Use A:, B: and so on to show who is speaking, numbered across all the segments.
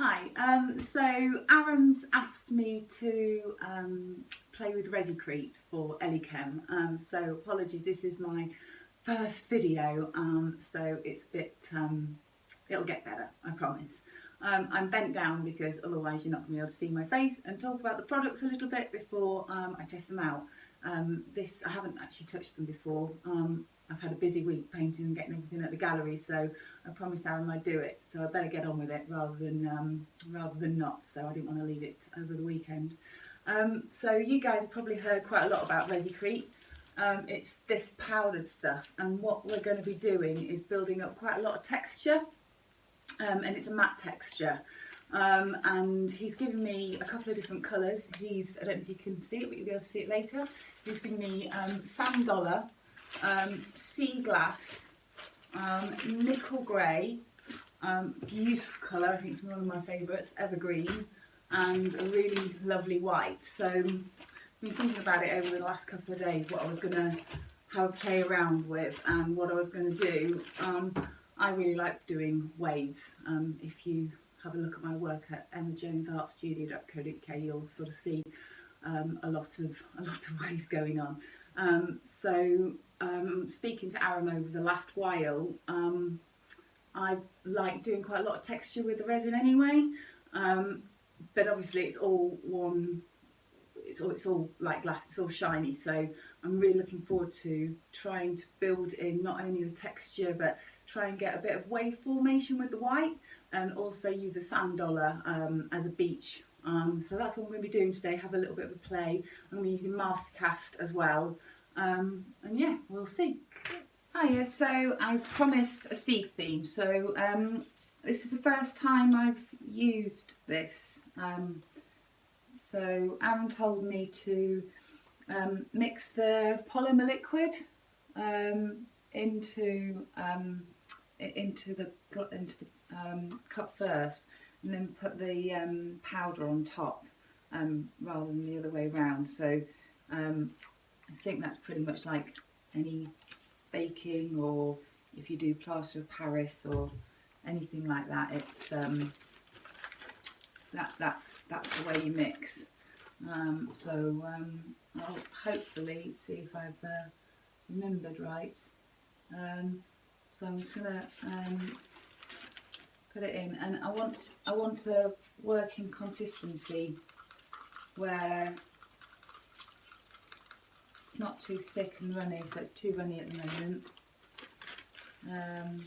A: Hi, so Aaron's asked me to play with Resi-Crete for Eli-Chem, so apologies, this is my first video, so it's a bit, it'll get better, I promise. I'm bent down because otherwise you're not going to be able to see my face and talk about the products a little bit before I test them out. I haven't actually touched them before. I've had a busy week painting and getting everything at the gallery, so I promised Aaron I'd do it. So I better get on with it rather than not. So I didn't want to leave it over the weekend. So you guys have probably heard quite a lot about Resi-Crete. It's this powdered stuff, and what we're going to be doing is building up quite a lot of texture, and it's a matte texture. And he's given me a couple of different colours. I don't know if you can see it, but you'll be able to see it later. He's given me sand dollar, sea glass, nickel grey, beautiful colour, I think it's one of my favourites, evergreen, and a really lovely white. So I've been thinking about it over the last couple of days, what I was going to have a play around with and what I was going to do. I really like doing waves. If you have a look at my work at emmajonesartstudio.co.uk, you'll sort of see a lot of waves going on. Speaking to Aaron over the last while, I like doing quite a lot of texture with the resin anyway, but obviously it's all one, it's all like glass, it's all shiny, so I'm really looking forward to trying to build in not only the texture but try and get a bit of wave formation with the white, and also use the sand dollar as a beach. So that's what I'm going to be doing today, have a little bit of a play. I'm going to be using Mastercast as well, and yeah, we'll see. Hiya, so I've promised a sea theme, so this is the first time I've used this. So Aaron told me to mix the polymer liquid into the cup first, and then put the powder on top, rather than the other way around. So I think that's pretty much like any baking, or if you do plaster of Paris or anything like that, it's that's the way you mix. I'll hopefully see if I've remembered right. So I'm just gonna put it in, and I want a working consistency where it's not too thick and runny, so it's too runny at the moment. I'm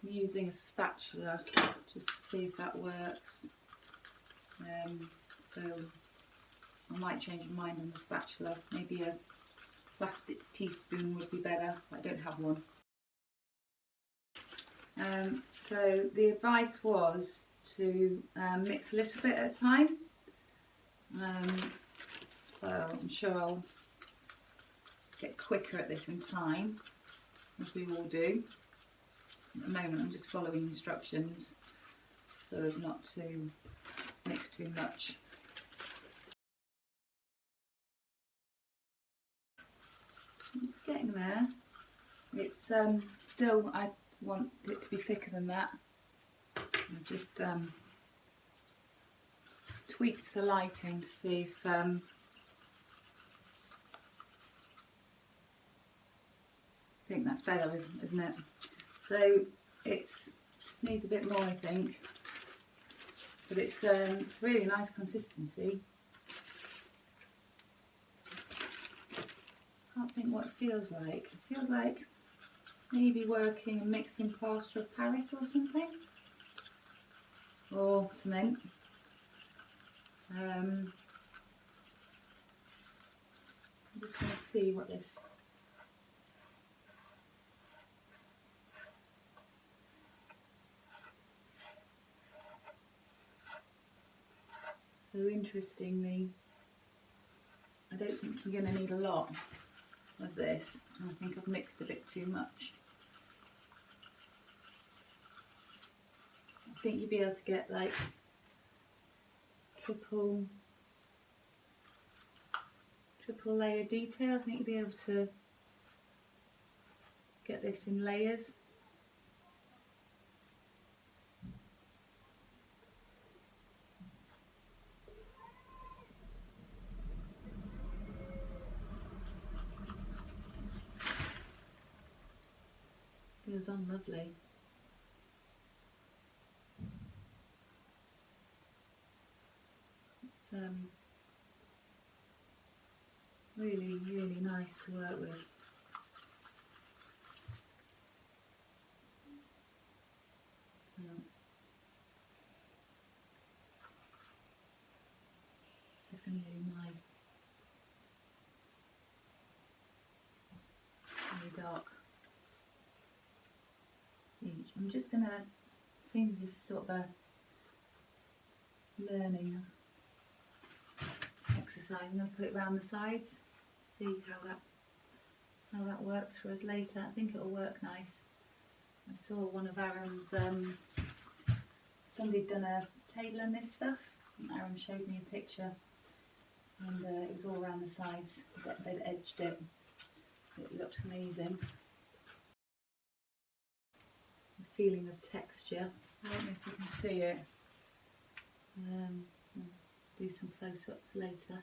A: using a spatula just to see if that works. So I might change my mind on the spatula. Maybe a plastic teaspoon would be better, but I don't have one. So the advice was to mix a little bit at a time. So I'm sure I'll get quicker at this in time, as we all do. At the moment I'm just following instructions so as not to mix too much. It's getting there. It's still, I want it to be thicker than that. I just tweaked the lighting to see if I think that's better, isn't it? So it needs a bit more, I think, but it's really nice consistency. Can't think what it feels like. It feels like maybe working and mixing plaster of Paris or something, or cement. I'm just going to see what this. So interestingly, I don't think you're going to need a lot of this. I think I've mixed a bit too much. I think you'd be able to get like triple layer detail. I think you'd be able to get this in layers. Goes on lovely. It's really, really nice to work with. This is going to be my really dark peach. I'm just going to, seeing this is sort of a learning exercise, I'm going to put it around the sides, see how that works for us later. I think it'll work nice. I saw one of Aram's, somebody'd done a table in this stuff, and Aram showed me a picture, and it was all around the sides. They'd edged it. It looked amazing. The feeling of texture. I don't know if you can see it. I'll do some close-ups later.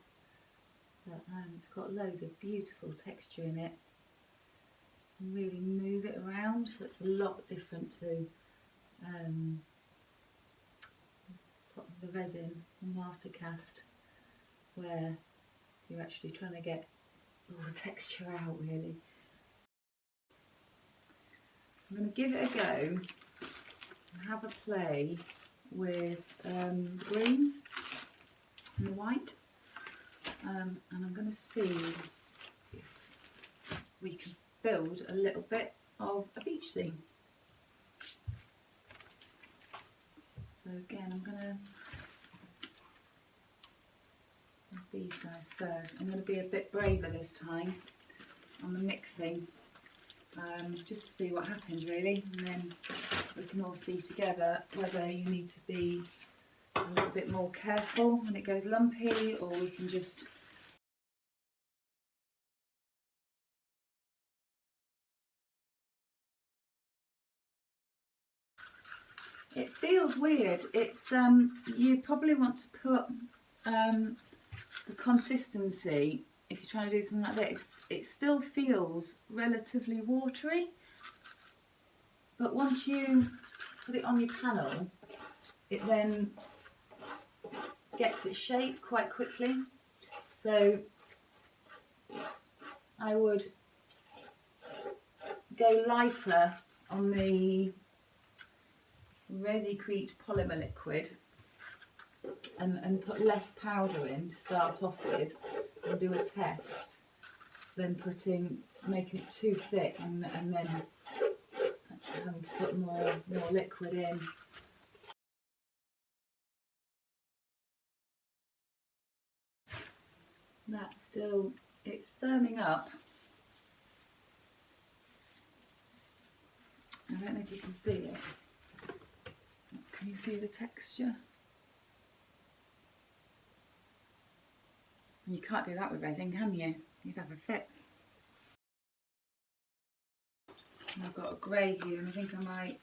A: But it's got loads of beautiful texture in it. And really move it around, so it's a lot different to the resin, the master cast, where you're actually trying to get all the texture out really. I'm going to give it a go and have a play with greens and the white, and I'm going to see if we can build a little bit of a beach scene. So again, I'm going to have these guys first. I'm going to be a bit braver this time on the mixing, just to see what happens really, and then we can all see together whether you need to be a little bit more careful when it goes lumpy, or we can just it feels weird. It's you probably want to put the consistency, if you're trying to do something like this, it still feels relatively watery, but once you put it on your panel, it then gets its shape quite quickly. So I would go lighter on the Resi-Crete polymer liquid and put less powder in to start off with and do a test, then making it too thick and then having to put more liquid in. That's still, it's firming up. I don't know if you can see it. Can you see the texture? And you can't do that with resin, can you? You'd have a fit. And I've got a grey here, and I think I might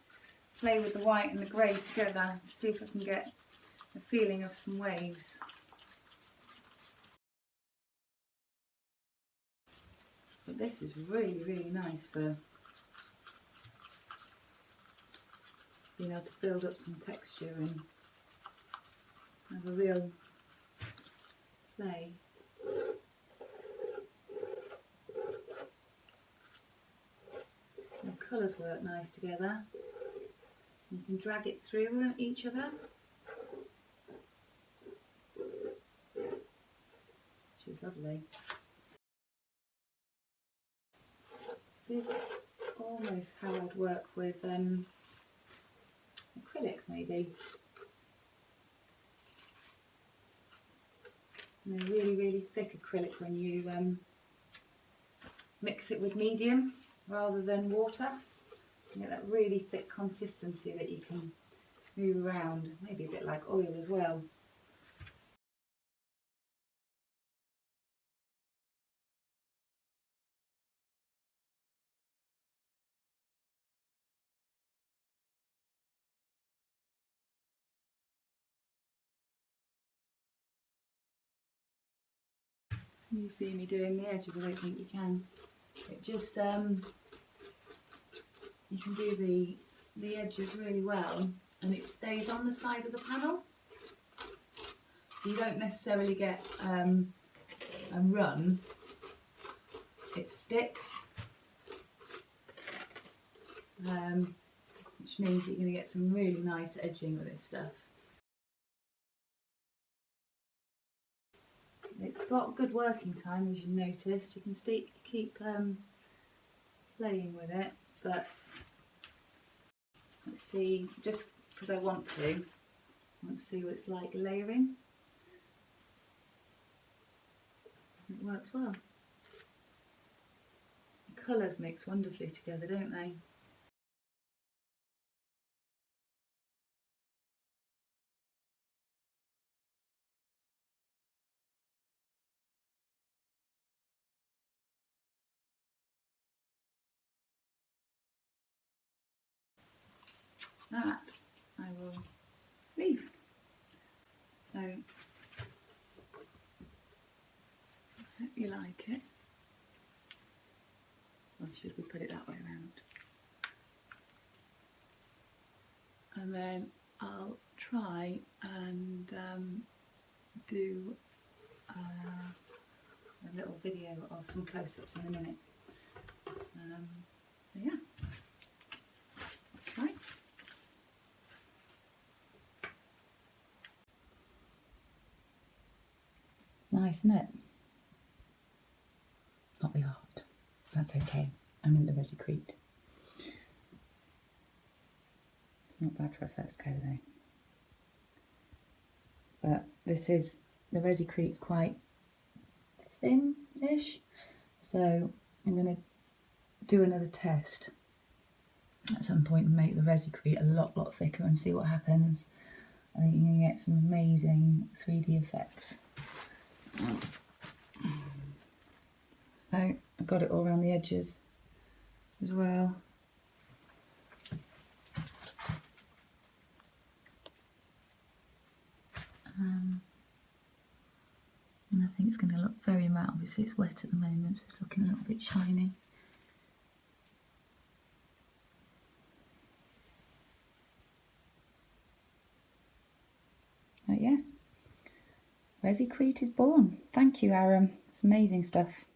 A: play with the white and the grey together, see if I can get a feeling of some waves. But this is really, really nice for being able to build up some texture and have a real play. The colours work nice together. You can drag it through each other, which is lovely. This is almost how I'd work with acrylic maybe. And a really, really thick acrylic when you mix it with medium rather than water. You get that really thick consistency that you can move around, maybe a bit like oil as well. Can you see me doing the edges? I don't think you can. It just, you can do the edges really well, and it stays on the side of the panel. So you don't necessarily get a run. It sticks, which means that you're going to get some really nice edging with this stuff. It's got good working time, as you noticed. You can keep playing with it, but let's see, just because I want to see what it's like layering. It works well. The colours mix wonderfully together, don't they? That I will leave. So, I hope you like it. Or should we put it that way around? And then I'll try and do a little video of some close-ups in a minute. So yeah, try. It's nice, isn't it? Not the art. That's okay. I'm in the Resi-Crete. It's not bad for a first go though. But this is, the Resi-Crete's quite thin-ish. So I'm going to do another test at some point and make the Resi-Crete a lot thicker and see what happens. I think you're going to get some amazing 3D effects. So I've got it all around the edges as well. And I think it's going to look very matte. Obviously it's wet at the moment, so it's looking a little bit shiny. But yeah, Resi-Crete is born. Thank you, Aram. It's amazing stuff.